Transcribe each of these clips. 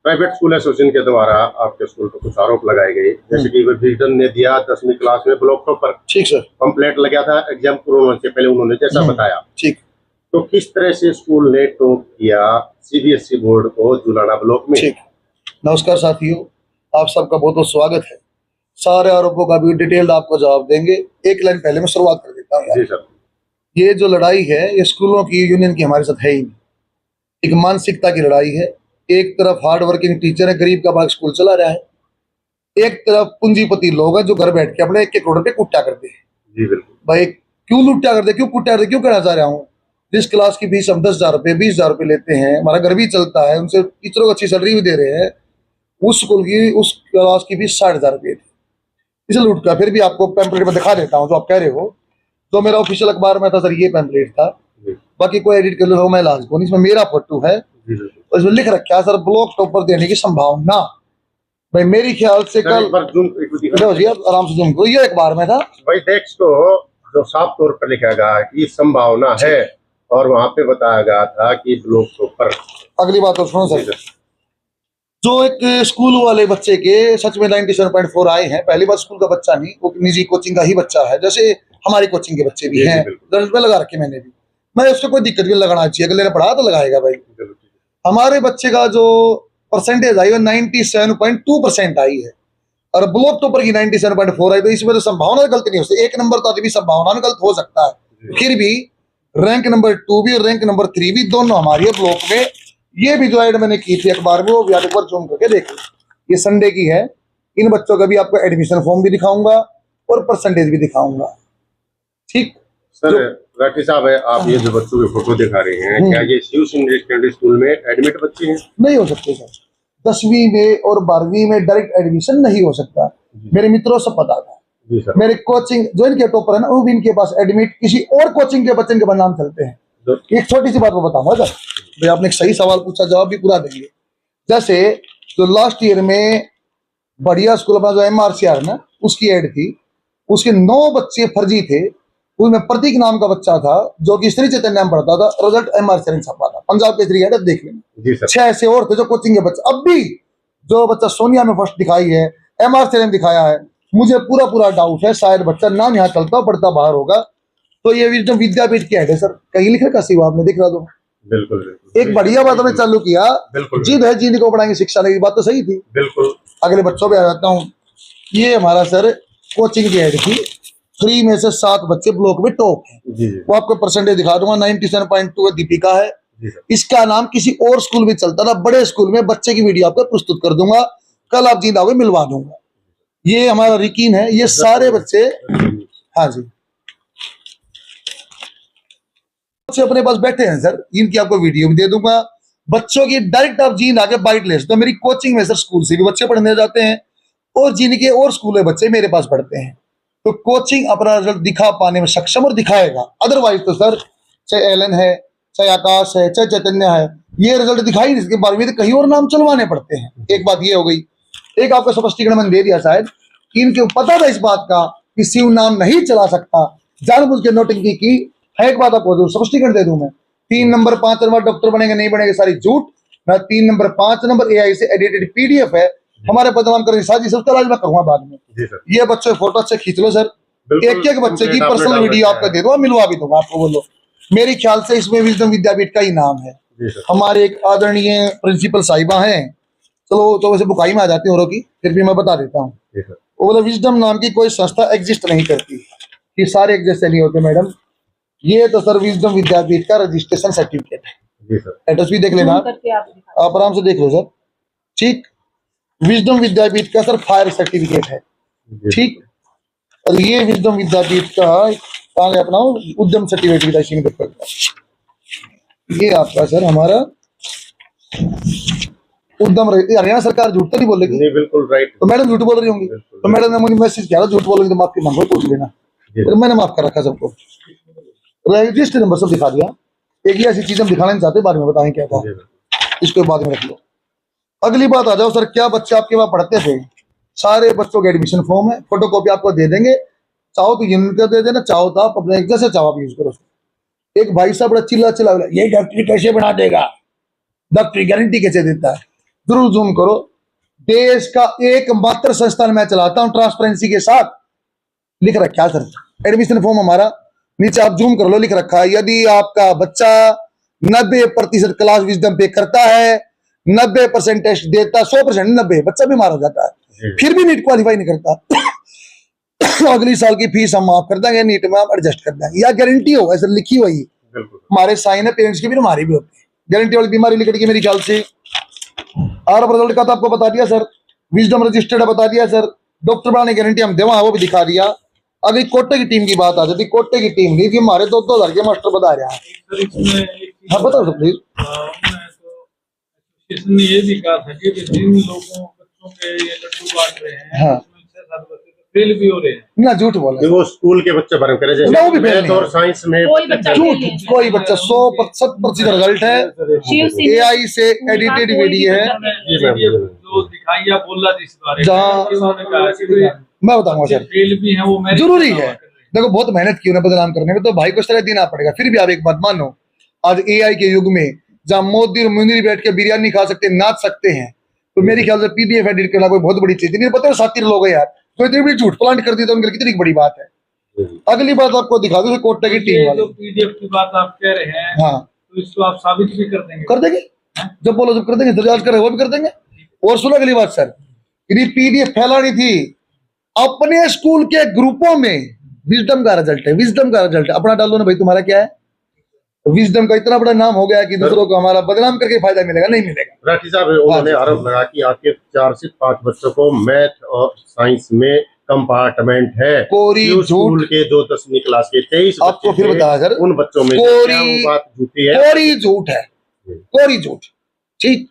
Private school association के द्वारा आपके स्कूल पर कुछ आरोप लगाए गए, जैसे कि विजन ने दिया 10वीं क्लास में ब्लॉक टॉपर। ठीक सर। कंप्लेंट लगा था एग्जाम कोरोना से पहले, उन्होंने जैसा बताया। ठीक। तो किस तरह से स्कूल ने टॉप किया सीबीएसई बोर्ड को जुलाना ब्लॉक में? ठीक। नमस्कार साथियों, आप सबका बहुत बहुत स्वागत है। सारे आरोपों का भी डिटेल्ड आपको जवाब देंगे। एक लाइन पहले मैं शुरुआत कर देता हूँ। जी सर। ये जो लड़ाई है ये स्कूलों की यूनियन की हमारे साथ है ही नहीं, एक मानसिकता की लड़ाई है। एक तरफ हार्ड वर्किंग टीचर है, गरीब का बाग स्कूल चला रहा है, एक तरफ पूंजीपति लोग हैं जो घर बैठ के अपने 1-1 करोड़ रुपए कुट्टा करते हैं। जी बिल्कुल। भाई क्यों लुट्टा करते, क्यों कुट्टा करते, क्यों कहना चाह रहा हूँ? जिस क्लास की फीस हम 10,000 रुपए 20,000 रुपए लेते हैं, हमारा घर भी चलता है, उनसे टीचरों को अच्छी सैलरी भी दे रहे हैं, उस स्कूल की उस क्लास की फीस 60,000 रुपये थी। इसे लूट का फिर भी आपको पैम्पलेट में दिखा देता हूँ जो आप कह रहे हो। जो मेरा ऑफिशियल अखबार में था सर, ये पैम्पलेट था, बाकी कोई एडिट कर लो मैं लाज को नहीं। इसमें मेरा फोटो है और इसमें लिख रखा है सर ब्लॉक टॉपर देने की संभावना। भाई मेरी ख्याल से कल आराम से जूम को, ये अखबार में था भाई, टेक्स्ट को जो साफ तौर पर लिखा गया कि संभावना है और वहां पे बताया गया था कि ब्लॉक टॉपर। अगली बात और सुनो सर, जो एक स्कूल वाले बच्चे के सच में 97.4 आए हैं, पहली बार स्कूल का बच्चा नहीं, वो निजी कोचिंग का ही बच्चा है, जैसे हमारी कोचिंग के बच्चे भी हैं। रिजल्ट में लगा रखे मैंने भी, मैं उसको कोई दिक्कत भी लगाना चाहिए, अगले ने पढ़ा तो लगाएगा भाई। हमारे बच्चे का जो परसेंटेज आई वो 97.2% आई है और ब्लॉक टॉपर की 97.4 आई, तो इसमें तो संभावना गलत नहीं हो सकती। 1 नंबर तो भी संभावना में गलत हो सकता है, फिर भी रैंक नंबर 2 भी और रैंक नंबर 3 भी दोनों हमारी है ब्लॉक में। ये भी जो ऐड मैंने की थी अखबार में, वो भी आप जूम करके देख लो, ये संडे की है। इन बच्चों का भी आपको एडमिशन फॉर्म भी दिखाऊंगा और परसेंटेज भी दिखाऊंगा। ठीक सर, राठी साहब है, आप ये जो बच्चों की फोटो दिखा रहे हैं, क्या ये शिव सीनियर सेकेंडरी स्कूल में एडमिट बच्चे हैं? नहीं हो सकते सर, 10वीं में और 12वीं में डायरेक्ट एडमिशन नहीं हो सकता। मेरे मित्रों से पता था जी सर। मेरे कोचिंग जो इनके टॉपर है ना, वो भी इनके पास एडमिट किसी और कोचिंग के बच्चे के नाम चलते हैं। एक छोटी सी बात मैं बताऊंगा सर, भाई आपने एक सही सवाल पूछा, जवाब भी पूरा देंगे। जैसे जो लास्ट ईयर में बढ़िया स्कूल अपना जो MRCR ना, उसकी एड थी, उसके 9 बच्चे फर्जी थे। उसमें प्रतीक नाम का बच्चा था जो कि श्री चैतन्य में पढ़ता था, रिजल्ट MRCR ने छपा था, पंजाब केसरी एड देख लेना। 6 ऐसे और थे जो कोचिंग के बच्चे। अब भी जो बच्चा सोनिया में फर्स्ट दिखाई है, MRCR ने दिखाया है, मुझे पूरा डाउट है शायद बच्चा नाम यहाँ चलता पढ़ता बाहर होगा। तो ये विजडम विद्यापीठ की एड है सर, कहीं लिख रखा सिवा आपने, दिख रहा दो। बिल्कुल एक बढ़िया बात हमने चालू किया, जिद है जिद को पढ़ाएंगे शिक्षा लगी, बात तो सही थी। बिल्कुल। अगले बच्चों पे आ जाता हूँ। ये हमारा सर कोचिंग की एड थी, 3 में से 7 बच्चे ब्लॉक में टॉप है। वो आपको परसेंटेज दिखा दूंगा, 97.2 दीपिका है। इसका नाम किसी और स्कूल में चलता था, बड़े स्कूल में बच्चे की वीडियो आपको प्रस्तुत कर दूंगा, कल आप जिंदा हुए मिलवा दूंगा। ये हमारा रिकीन है, ये सारे बच्चे, हाँ जी बच्चे अपने पास बैठे हैं सर, इनकी आपको वीडियो भी दे दूंगा। बच्चों की डायरेक्ट आप जीन आके बाइट ले सकते हो। मेरी कोचिंग में सर स्कूल से भी बच्चे पढ़ने जाते हैं और जिनके और स्कूल में बच्चे मेरे पास पढ़ते हैं, तो कोचिंग अपना रिजल्ट दिखा पाने में सक्षम और दिखाएगा। अदरवाइज तो सर चाहे एलन है, चाहे आकाश है, चाहे चैतन्य है, ये रिजल्ट दिखाई नहीं, इसके 12वीं तो कहीं और नाम चलवाने पड़ते हैं। एक बात ये हो गई। एक आपको स्पष्टीकरण मैंने दे दिया शायद, इनको पता था इस बात का कि शिव नाम नहीं चला सकता, जानबूझ के नोटिंग की है। एक बात आपको स्पष्टीकरण दे दूं मैं, 3 नंबर 5 नंबर डॉक्टर बनेंगे नहीं बनेंगे सारी झूठ। 3 नंबर 5 नंबर AI से एडिटेड PDF है, हमारे बदनाम करने साजिश सबका राज मैं करूंगा बाद में। ये बच्चों फोटो अच्छे खींच लो सर, एक बच्चे की पर्सनल वीडियो आपको दे दूंगा, मिलवा भी दूंगा आपको। बोलो, मेरी ख्याल से इसमें विजडम विद्यापीठ का ही नाम है। हमारे एक आदरणीय प्रिंसिपल साहिबा हैं, चलो तो वैसे बुकाई में आ जाती औरों की, फिर भी मैं बता देता हूँ। वो बोले विजडम नाम की कोई संस्था एग्जिस्ट नहीं करती, ये सारे एक जैसे नहीं होते मैडम। ये तो सर विजडम विद्यापीठ का रजिस्ट्रेशन सर्टिफिकेट है, एड्रेस भी देख लेना आप आराम से देख लो सर। ठीक, विजडम विद्यापीठ का सर फायर सर्टिफिकेट है। ठीक, और ये विजडम विद्यापीठ का अपना उद्यम सर्टिफिकेट, ये आपका सर हमारा उद्यम। हरियाणा सरकार झूठ तो नहीं बोलेगी? नहीं, बिल्कुल राइट। तो मैडम झूठ बोल रही होंगी, तो मैडम ने मुझे मैसेज किया झूठ बोलोगी तो माफी मांगो, पूछ लेना। तो मैंने माफ कर रखा सबको, रजिस्ट्रेशन नंबर सब दिखा दिया। एक ही ऐसी चीज हम दिखाना नहीं चाहते, बाद में बताएं क्या था, इसको बाद में रख लो। अगली बात आ जाओ सर, क्या बच्चे आपके वहां पढ़ते थे? सारे बच्चों के एडमिशन फॉर्म है, फोटोकॉपी आपको दे देंगे, चाहो तो यूनिट का दे देना, चाहो तो आप अपने जैसे चाहो आप यूज करो। एक भाई साहब बड़ा चिल्ला ये डॉक्टरी कैसे बना देगा, डॉक्टरी गारंटी कैसे देता है? जरूर जूम करो। देश का एकमात्र संस्थान मैं चलाता हूं ट्रांसपेरेंसी के साथ, लिख रखा है सर एडमिशन फॉर्म हमारा, नीचे आप जूम कर लो, लिख रखा है यदि आपका बच्चा 90% क्लास विजडम पे करता है, 90% टेस्ट देता, 100% 90 बच्चा बीमार हो जाता है, फिर भी नीट क्वालिफाई नहीं करता अगली साल की फीस हम माफ कर देंगे, नीट में हम एडजस्ट कर देंगे, या गारंटी हो ऐसे लिखी हुई हमारे साइन है, पेरेंट्स की भी हमारी भी होती है, गारंटी वाली बीमारी लिख के मेरी ख्याल से। और रिजल्ट का तो आपको बता दिया सर, विजडम रजिस्टर्ड बता दिया सर, डॉक्टर बनाने गारंटी हम देवा वो भी दिखा दिया। अगर कोटे की टीम की बात आ जाती, कोटे की टीम नहीं कि हमारे 2-2 हजार के मास्टर बता रहे हैं। हाँ बताओ सर प्लीज। इसने ये भी कहा था कि जिन लोगों बच्चों के ये लड्डू बांट रहे हैं, हाँ। उसमें 6-7 बच्चे तो फेल भी हो रहे हैं। ना झूठ बोला, वो स्कूल के बच्चे भरम करे ना, वो भी जैसे फेल मैथ और नहीं। साइंस में कोई बच्चा झूठ, फेल नहीं। कोई बच्चा 100% रिजल्ट है, शिव AI से एडिटेड वीडियो है। जो दिखाइया बोला जिस बारे जहाँ- में, उन्होंने कहा कि मैं बताऊंगा सर, फेल भी हैं वो मेरिट जरूरी का है। दावा कर रहे हैं। देखो बहुत मेहनत की उन्हें बदनाम करने में, तो भाई को इस तरह देना पड़ेगा। फिर भी आप एक बात मानो, आज AI के युग में जहां मोदी और मुनीर बैठ के बिरयानी खा सकते हैं, नाच सकते हैं, तो मेरे ख्याल से PDF एडिट करना कोई बहुत बड़ी चीज नहीं। पता है सातिर लोग हैं यार, तो इतनी बड़ी झूठ प्लांट कर दी तो उनके लिए कितनी बड़ी बात है। अगली बात आपको दिखा दूं, कोटा की टीम ये वाले। जो PDF की बात आप कह रहे हैं, हाँ तो इसको आप साबित भी कर देंगे। कर देंगे, जब बोलो जब कर देंगे, दर्ज करे वो भी कर देंगे। और सुनो अगली बात सर, यदि PDF फैलानी थी अपने स्कूल के ग्रुपों में, विजडम का रिजल्ट है, विजडम का रिजल्ट है, अपना डालो ना भाई, तुम्हारा क्या है। विजडम का इतना बड़ा नाम हो गया कि दूसरों को हमारा बदनाम करके फायदा मिलेगा, नहीं मिलेगा। राठी साहब उन्होंने आरोप लगा कि आपके 4 से 5 बच्चों को मैथ और साइंस में कंपार्टमेंट है। कोरी जो स्कूल के जो 10वीं क्लास के 23 आपको बच्चे फिर थे, बताया सर, उन बच्चों में से कोरी- क्या वो बात झूठी है? कोरी झूठ है, कोरी झूठ। ठीक,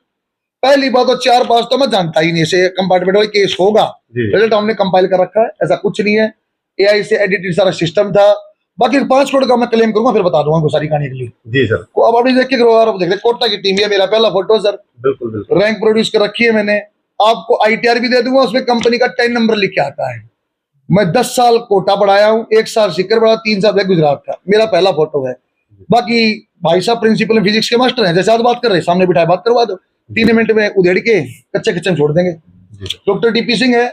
पहली बात तो 4-5 तो मैं जानता ही नहीं, ऐसे कंपार्टमेंट वाला केस होगा, जी। रिजल्ट हमने कंपाइल कर रखा है, ऐसा कुछ नहीं है। AI से एडिटेड सारा सिस्टम था। बाकी 5 करोड़ का मैं क्लेम करूंगा, फिर बता दूंगा आपको सारी कहानी के लिए। जी सर, अब अभी देख के करो, और अब देख ले, कोटा की टीम है, मेरा पहला फोटो सर, बिल्कुल बिल्कुल। रैंक प्रोड्यूस कर रखी है मैंने, आपको ITR भी दे दूंगा, उसमें कंपनी का 10 नंबर लिख के आता है। मैं 10 साल कोटा पढ़ाया हूँ, 1 साल सीकर पढ़ा, 3 साल गुजरात का, मेरा पहला फोटो है। बाकी भाई साहब प्रिंसिपल फिजिक्स के मास्टर हैं, जैसे आज बात कर रहे हैं, सामने बिठाए बात करवा दो, 3 मिनट में उधेड़ के कच्चे कच्चे छोड़ देंगे। डॉक्टर DP सिंह है,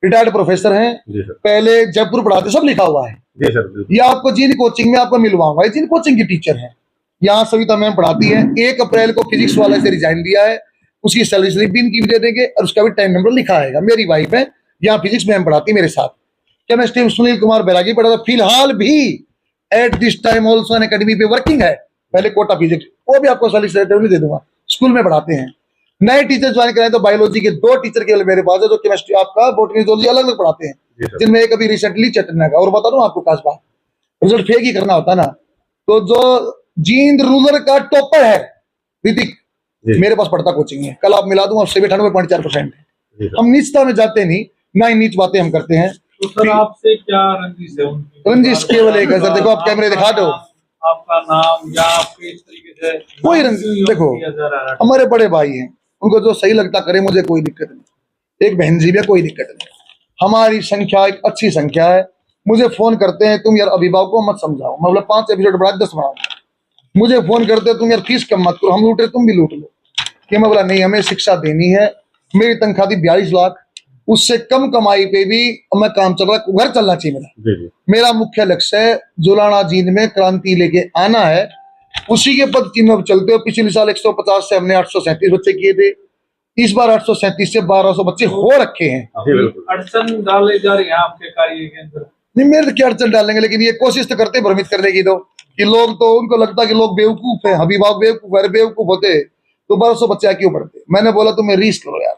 रिटायर्ड प्रोफेसर हैं, जी सर, पहले जयपुर पढ़ाते, सब लिखा हुआ है। जी सर, बिल्कुल। ये आपको जिन कोचिंग में आपको मिलवाऊंगा, ये जिन कोचिंग की टीचर है, यहाँ सविता मैम पढ़ाती है। 1 अप्रैल को फिजिक्स वाले से रिजाइन दिया है, उसकी सैलरी स्लिप भी इनकी भी दे देंगे, और उसका भी 10 नंबर लिखा आएगा। मेरी वाइफ है, यहाँ फिजिक्स मैम पढ़ाती है मेरे साथ। केमिस्ट्री सुनील कुमार बैरागी पढ़ा था, फिलहाल भी at this time also an academy पे वर्किंग है, पहले कोटा फिजिक्स, वो भी आपको सैलरी स्लिप दे दूंगा। स्कूल में पढ़ाते हैं। नए टीचर ज्वाइन कराए तो बायोलॉजी के 2 टीचर केवल मेरे पास है, जो केमिस्ट्री आपका बॉटनी जूलॉजी अलग अलग पढ़ाते हैं, जिनमें एक अभी रिसेंटली चैतन्य का। और बता दूं आपको खास बात, रिजल्ट फेक ही करना होता ना, तो जो जींद रूरल का टॉपर है ऋतिक, मेरे पास पढ़ता कोचिंग है, कल आप मिला दूंगा उससे भी 98.4% है। हम नीचता में जाते नहीं, ना ही नीच बातें हम करते हैं। तो सर आपसे क्या रंजिश है उनकी? रंजिश केवल एक है सर, देखो आप कैमरे दिखा दो, आपका नाम या आपके इस तरीके से कोई रंजिश, देखो हमारे बड़े भाई हैं, उनको जो सही लगता करे, मुझे कोई दिक्कत नहीं। एक बहन जी भी है, कोई दिक्कत नहीं। हमारी संख्या एक अच्छी संख्या है। मुझे फोन करते हैं, तुम यार अभिभावक को मत समझाओ, मैं बोला 5 एपिसोड बढ़ा 10 बढ़ाओ। मुझे फोन करते हैं, तुम यार फीस कम मत करो, हम लूट रहे तुम भी लूट लो। कि मैं बोला नहीं, हमें शिक्षा देनी है। मेरी तनख्वाह थी 42 लाख, उससे कम कमाई पे भी मैं काम चल रहा, घर चलना चाहिए मेरा। जी जी, मेरा मुख्य लक्ष्य है जुलाना जींद में क्रांति लेके आना है, उसी के पद चिन्ह चलते हो। पिछले साल 150 से हमने 837 बच्चे किए थे, इस बार 837 से 1200 बच्चे हो रखे हैं। जी बिल्कुल। अड़चन डाले जा रही है आपके कार्य के अंदर? नहीं, मेरे तो क्या अड़चन डालेंगे, लेकिन ये कोशिश तो करते भ्रमित करने की, तो कि लोग तो उनको लगता कि लोग बेवकूफ है, अभिभावक बेवकूफ है, बेवकूफ होते तो 1200 बच्चे क्यों पढ़ते। मैंने बोला तुम्हें रीस करो यार,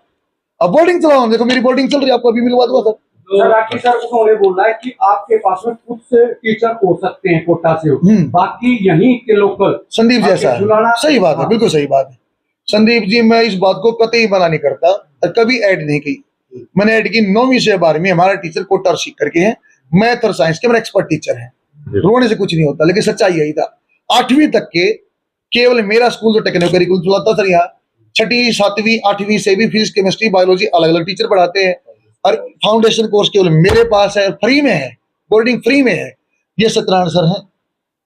अब बोर्डिंग चलाओ। देखो मेरी बोर्डिंग चल रही है, आपको अभी मिलवा दूंगा सर। सर राठी सर उन्होंने बोला है कि आपके पास में खुद से टीचर हो सकते हैं कोटा से, बाकी यहीं के लोकल संदीप जैसा है, सही बात है, बिल्कुल सही बात है संदीप जी। मैं इस बात को कतई मना नहीं करता, कभी ऐड नहीं की। मैंने ऐड की 9वीं से 12वीं, हमारा टीचर कोटा और सीकर के हैं, मैथ और साइंस के मेरे एक्सपर्ट टीचर हैं। रोने से कुछ नहीं होता, लेकिन सच्चाई यही था। 8वीं तक के केवल मेरा स्कूल जो टेक्निकल करिकुलम चलाता सर, यहाँ 6वीं 7वीं 8वीं से भी फिजिक्स केमिस्ट्री बायोलॉजी अलग अलग टीचर पढ़ाते हैं, और फाउंडेशन कोर्स केवल मेरे पास है, फ्री में है, बोर्डिंग फ्री में है। ये सत्यनारायण सर हैं,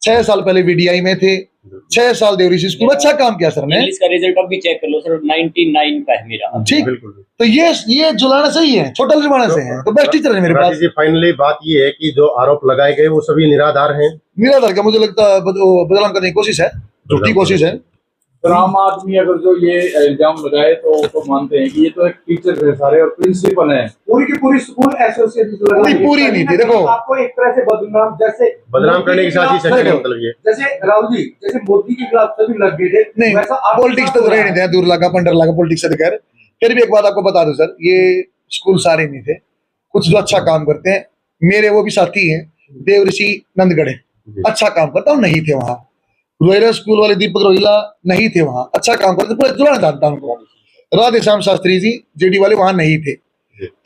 6 साल पहले VDI में थे, 6 साल देवरिसी स्कूल में अच्छा काम किया सर ने। इंग्लिश का रिजल्ट अब भी चेक कर लो सर, 99 का है मेरा। ठीक, बिल्कुल। तो ये जुलाना सही है, छोटा जुलाना से है, तो बेस्ट टीचर है मेरे पास। फाइनली बात ये है कि जो आरोप लगाए गए वो सभी निराधार हैं। निराधार का मुझे लगता है बदनाम करने की कोशिश है, झूठी कोशिश है। तो आम आदमी अगर जो ये इल्जाम लगाए तो मानते हैं कि ये तो एक टीचर है सारे और प्रिंसिपल है, पूरी की पूरी स्कूल एसोसिएशन पूरी नहीं थी। देखो आपको एक तरह से बदनाम करने की साजिश है, मतलब ये जैसे राहुल जी जैसे मोदी के खिलाफ सभी लग गए थे, नहीं, वैसा पॉलिटिक्स तो रह नहीं थे, दूर लगा पंडर लगा पॉलिटिक्स से। खैर फिर भी एक बात आपको बता दूं सर, ये स्कूल सारे नहीं थे, कुछ जो अच्छा काम करते हैं मेरे वो भी साथी हैं, देवऋषि नंदगढ़ अच्छा काम करता हूँ, नहीं थे वहाँ। रोहिला स्कूल वाले दीपक रोहिला नहीं थे वहाँ, अच्छा काम करते, पूरा जुलाना जानता हूँ उनको। राधे श्याम शास्त्री जी JD वाले वहाँ नहीं थे।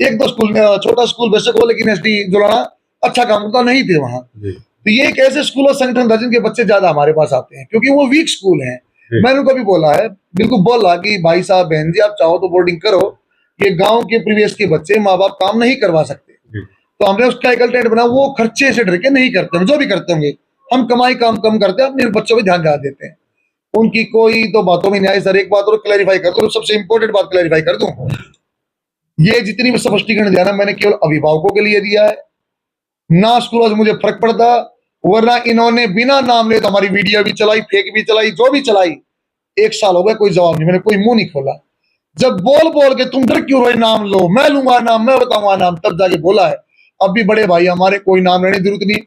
एक दो स्कूल में छोटा स्कूल बेशक हो, लेकिन SD जुलाना अच्छा काम करता नहीं थे वहाँ। तो ये एक ऐसे स्कूल और संगठन था जिनके बच्चे ज्यादा हमारे पास आते हैं, क्योंकि वो वीक स्कूल हैं। मैंने उनको भी बोला है, बिल्कुल बोला कि भाई साहब बहन जी आप चाहो तो बोर्डिंग करो, ये गांव के परिवेश के बच्चे माँ बाप काम नहीं करवा सकते। तो हमने उसका एक टेंट बना, वो खर्चे से डर के नहीं करते हैं, जो भी करते होंगे हम कमाई काम कम करते हैं, अपने बच्चों पे ध्यान ज्यादा देते हैं। उनकी कोई तो बातों में नहीं आई सर। एक बात और क्लैरिफाई कर दूं, सबसे इंपॉर्टेंट बात क्लैरिफाई कर दूं, ये जितनी भी स्पष्टीकरण दिया ना मैंने केवल अभिभावकों के लिए दिया है, ना स्कूलों से मुझे फर्क पड़ता, वरना इन्होंने बिना नाम ले तो हमारी वीडियो भी चलाई, फेक भी चलाई, जो भी चलाई। 1 साल हो गया कोई जवाब नहीं, मैंने कोई मुंह नहीं खोला। जब बोल बोल के तुम डर क्यों रहे, नाम लो, मैं लूंगा नाम, मैं बताऊंगा नाम, तब जाके बोला है। अब भी बड़े भाई हमारे कोई नाम लेने की जरूरत नहीं।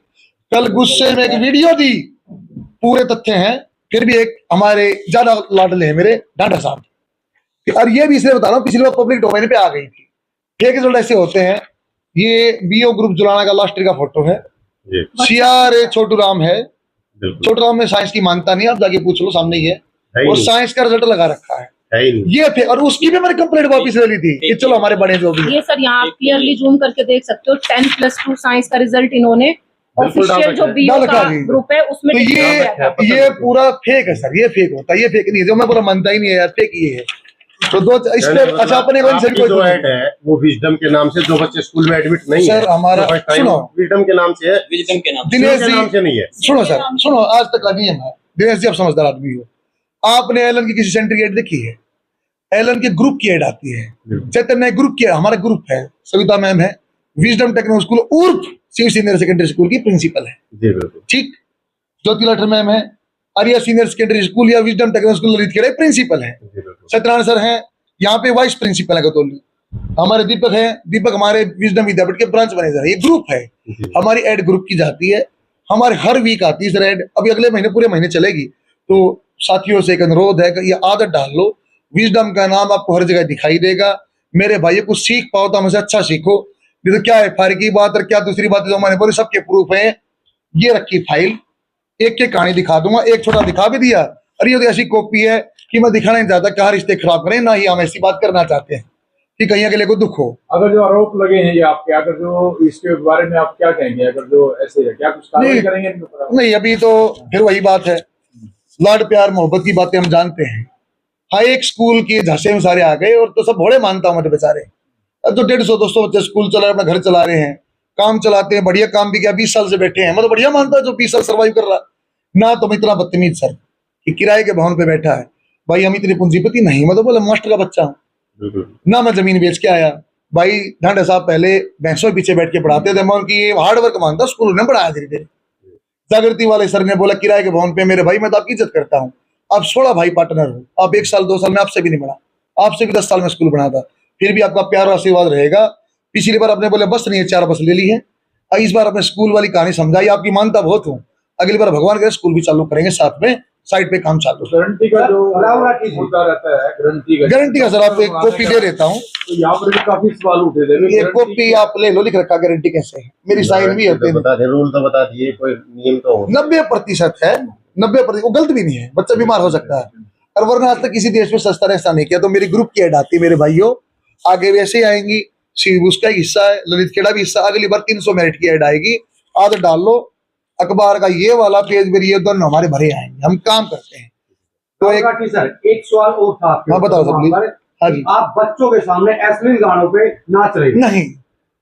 कल गुस्से में एक वीडियो दी, पूरे तथ्य हैं, फिर भी एक हमारे ज्यादा लाडले हैं मेरे डाटा साहब। और ये भी इसलिए बता रहा हूँ, पिछली बार पब्लिक डोमेन पे आ गई थी। फेक रिजल्ट ऐसे होते हैं, ये BO ग्रुप जुलाना का लास्ट ईयर का फोटो है, CR छोटू राम है। छोटू राम में साइंस की मानता नहीं, आप जाके पूछ लो, सामने ही है, और साइंस का रिजल्ट लगा रखा है ये थे। और उसकी भी मैंने कंप्लेंट वापस ले ली थी कि चलो हमारे बड़े जो भी ये सर यहाँ क्लियरली जूम करके देख सकते हो, 10+2 साइंस का रिजल्ट इन्होंने ऑफिशियल जो BO का ग्रुप है उसमें। तो ये पूरा फेक है सर, ये फेक होता है, ये फेक नहीं है, जो मैं पूरा मानता ही नहीं है यार, फेक ये है। तो दो इसलिए अच्छा अपने जो ऐड है वो विजडम के नाम से, जो बच्चे स्कूल में एडमिट नहीं है सर हमारा सुनो, विजडम के नाम से है, विजडम के नाम दिनेश जी नाम से नहीं है। सुनो सर, सुनो, आज तक का नियम है, दिनेश जी आप समझदार आदमी हो, आपने एलन की किसी सेंटर की एड देखी है? एलन के ग्रुप की एड आती है, चैतन्य ग्रुप की, हमारा ग्रुप है, सविता मैम है, विजडम टेक्निकल स्कूल उर्फ शिव सीनियर सेकेंडरी स्कूल की प्रिंसिपल है, ठीक। ज्योति लाठर मैम है, आर्या सीनियर सेकेंडरी स्कूल या विजडम टेक्निकल स्कूल ललित खेड़े प्रिंसिपल है। सत्यनारायण सर हैं यहाँ पे वाइस प्रिंसिपल है गतौली। हमारे दीपक है, दीपक हमारे विजडम विद्यापीठ के ब्रांच मैनेजर है। ये ग्रुप है, हमारी एड ग्रुप की जाती है, हमारे हर वीक आती है सर एड। अभी अगले महीने पूरे महीने चलेगी। तो साथियों से एक अनुरोध है कि ये आदत डाल लो, विजडम का नाम आपको हर जगह दिखाई देगा। मेरे भाई कुछ सीख पाओ तो हमसे अच्छा सीखो, नहीं तो क्या है फायर की बात और क्या दूसरी बात जो मैंने बोली सबके प्रूफ है। ये रखी फाइल, एक एक कहानी दिखा दूंगा, एक छोटा दिखा भी दिया। अरे ये तो ऐसी कॉपी है कि मैं दिखाना नहीं चाहता कहा रिश्ते खराब करें, ना ही हम ऐसी बात करना चाहते हैं कि कहीं अगले को दुख हो। अगर जो आरोप लगे हैं ये आपके, अगर जो इसके बारे में आप क्या कहेंगे, अगर जो ऐसे है क्या कुछ कार्रवाई करेंगे इनके ऊपर? नहीं, अभी तो फिर वही बात है, लाड प्यार मोहब्बत की बातें हम जानते हैं। हाँ, एक स्कूल के झांसे में सारे आ गए और तो सब भोले मानता हूं मैं तो बेचारे। अब तो 150-200 बच्चे स्कूल चला रहे, अपना घर चला रहे हैं, काम चलाते हैं, बढ़िया काम भी किया, 20 साल से बैठे हैं। मैं तो बढ़िया मानता हूं जो 20 साल सर्वाइव कर रहा ना। तुम इतना बदतमीज सर कि किराए के भवन पे बैठा है, भाई हम इतने पूंजीपति नहीं, मैं तो बोला मास्टर का बच्चा हूँ ना, मैं जमीन बेच के आया। भाई ढांडा साहब पहले भैंसों पीछे बैठ के पढ़ाते थे, मैं उनकी हार्डवर्क मानता, स्कूल ने पढ़ाया धीरे धीरे। जागृति वाले सर ने बोला किराए के भवन पे, मेरे भाई मैं तो आपकी इज्जत करता हूँ, आप 16 भाई पार्टनर हो, आप 1 साल 2 साल में आपसे भी नहीं बढ़ा, आपसे भी 10 साल में स्कूल बना था, फिर भी आपका प्यार और आशीर्वाद रहेगा। पिछली बार आपने बोले बस नहीं है, 4 बस ले ली है, और इस बार अपने स्कूल वाली कहानी समझाई, आपकी मानता बहुत हूँ। अगली बार भगवान के स्कूल भी चालू करेंगे, साथ में साइड पे काम चालू। गारंटी का जो होता रहता है, गारंटी का सर आपको एक कॉपी दे देता हूँ, तो यहाँ पर भी काफी सवाल उठे थे। ये कॉपी आप ले लो, लिख रखा गारंटी कैसे है, मेरी साइन भी होते हैं। रूल तो बता दिए, कोई नियम तो 90% है, 90% वो गलत भी नहीं है, बच्चा बीमार हो सकता है। और वरना आज तक किसी देश में सस्ता ऐसा नहीं किया। तो मेरी ग्रुप की ऐड आती है मेरे भाइयों, आगे भी ऐसे ही आएंगी। उसका हिस्सा है, ललित खेड़ा भी हिस्सा, अगली बार 300 मेरिट की ऐड आएगी, आदत डाल लो। अखबार का ये वाला पेज भी, ये दोनों हमारे भरे आएंगे, हम काम करते हैं। तो एक सवाल और था, हाँ बताओ सब प्लीज। हाँ जी, आप बच्चों के सामने अश्लील गानों पे नाच रहे नहीं,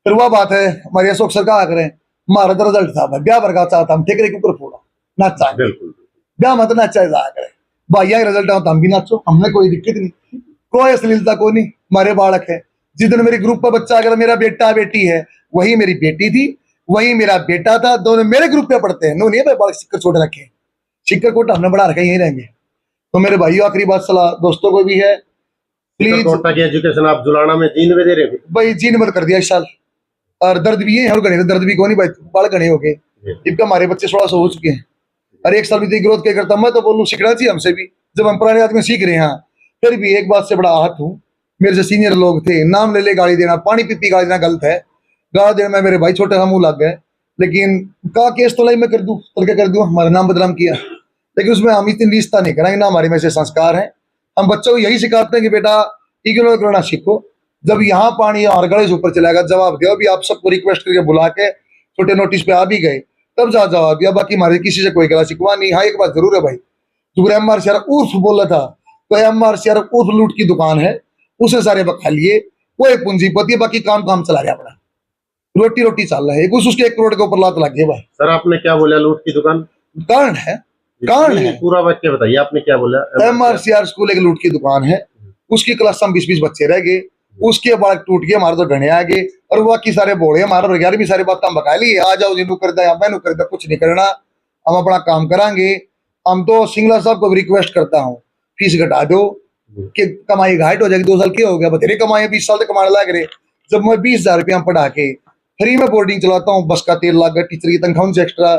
फिर वह बात है हमारे अशोक सर कहा करें, हमारा रिजल्ट था ब्याह वर्गा चाहता, हम ठेकरे के ऊपर फोड़ा, नाचा बिल्कुल ब्याह मत नाचा जाया करे भाइया का रिजल्ट आओ तो हम भी नाचो, हमने कोई दिक्कत नहीं, कोई अश्लीलता को नहीं, हमारे बालक है। जिस दिन मेरे ग्रुप पर बच्चा अगर मेरा बेटा बेटी है, वही मेरी बेटी थी, वही मेरा बेटा था, दोनों मेरे ग्रुप पे पढ़ते हैं। नो नहीं है बालक सिक्कर छोटे रखे, सिक्कर कोट हमने बढ़ा रखा, यही रहेंगे। तो मेरे भाइयों आखिरी बात सलाह दोस्तों को भी है, प्लीज कोटा की एजुकेशन आप जुलाना में जीन में दे रहे थे भाई जीन मत कर दिया इस साल, और दर्द भी है और गणे दर्द भी को नहीं भाई, बाल गणे हो गए। इनका हमारे बच्चे 1600 हो चुके हैं, और एक साल में ग्रोथ क्या करता, मैं तो बोलूँ सीखना चाहिए हमसे भी, जब हम पुराने आदमी सीख रहे हैं। फिर भी एक बात से बड़ा आहत हूँ, मेरे से सीनियर लोग थे, नाम ले ले गाली देना, पानी पी गाली देना गलत है, गाली देना में मेरे भाई छोटे सा मुंह लग गए, लेकिन का केस तो लाई मैं कर दूं, तो क्या कर दूं, हमारा नाम बदनाम किया, लेकिन उसमें हम इतनी रिश्ता नहीं कराएंगे ना, हमारे में से संस्कार है। हम बच्चों को यही सिखाते हैं कि बेटा इग्नोर करना सीखो, जब यहाँ पानी और गले से ऊपर चलाएगा जवाब दो। अभी आप सबको रिक्वेस्ट करके बुला के छोटे नोटिस पे आ भी गए, तब जा जवाब दिया, बाकी हमारे किसी से कोई गला शिकवा नहीं। हाँ एक बात जरूर है भाई, जो MRCR उर्फ बोला था, तो MRCR उर्फ लूट की दुकान है, उसे सारे बखा लिए, वो एक पूंजीपति है, बाकी काम चला रहा अपना, रोटी रोटी चल रहा है, कुछ उसके 1 करोड़ के ऊपर लात लग गई भाई। सर आपने क्या बोला लूट की दुकान? कारण है पूरा वाक्य बताइए, आपने क्या बोला? MRCR स्कूल एक लूट की दुकान है, उसकी क्लास में 20-20 बच्चे रह गए, उसके बाद टूट गए, हमारे तो ढने आ गए, और बाकी सारे बोले हमारे 11 भी सारी बात हम बका ली, आ जाओ जिन्हों कर दिया मैंने कर दिया, कुछ नहीं करना, हम अपना काम करांगे। हम तो सिंगला साहब को रिक्वेस्ट करता हूँ, फीस घटा दो कि कमाई घाट हो जाएगी। 2 साल क्या हो गया, बतेरे कमाए 20 साल तक कमाने लग रहे, जब मैं 20,000 रुपया पढ़ा के फ्री में बोर्डिंग चलाता हूँ, बस का तेल लग गया, टीचर की तनख्वाह से एक्स्ट्रा,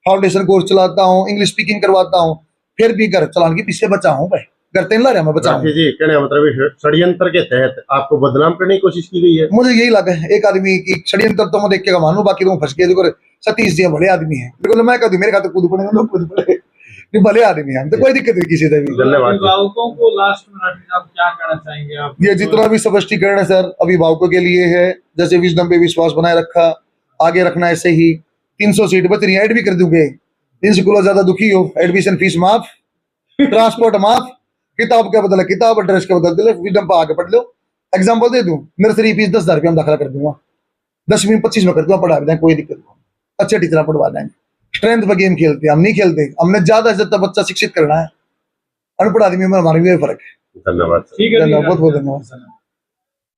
फाउंडेशन कोर्स चलाता हूँ, इंग्लिश स्पीकिंग करवाता हूँ, फिर भी घर चलाने के पीछे बचा हूँ भाई, घर तेल ला रहा मैं बचा जी कहने मतलब षड्यंत्र के तहत आपको बदनाम करने की कोशिश की गई है। मुझे यही लगा है, एक आदमी की षड्यंत्र तो मैं देख के मानू, बाकी तो फंस गए। सतीश जी बड़े आदमी है, बिल्कुल मैं कहूँ मेरे खाते कूद पड़े, लोग कूद पड़े, भले आदमी है, तो कोई दिक्कत नहीं किसी से भी। धन्यवाद। अभिभावकों को लास्ट मिनट आप क्या कहना चाहेंगे? आप ये जितना भी स्पष्टीकरण है सर अभिभावकों के लिए है, जैसे विजडम पे विश्वास बनाए रखा, आगे रखना ऐसे ही। 300 सीट बच रही है, ऐड भी कर दूंगे, इन स्कूलों ज्यादा दुखी हो, एडमिशन फीस माफ, ट्रांसपोर्ट माफ, किताब के बदले किताब, ड्रेस के बदले विजडम पर आके पढ़ लो। एग्जाम्पल दे दूं, नर्सरी फीस 10,000 रुपया हम दाखिला कर दूंगा, 10वीं 25 में कर दूंगा, पढ़ा दें, कोई दिक्कत नहीं, अच्छे टीचर पढ़वा देंगे। स्ट्रेंथ पर गेम खेलते हैं, हम नहीं खेलते, हमने ज्यादा से ज्यादा बच्चा शिक्षित करना है, अनपढ़ आदमी में हमारे भी फर्क है। धन्यवाद। ठीक है, बहुत बहुत धन्यवाद।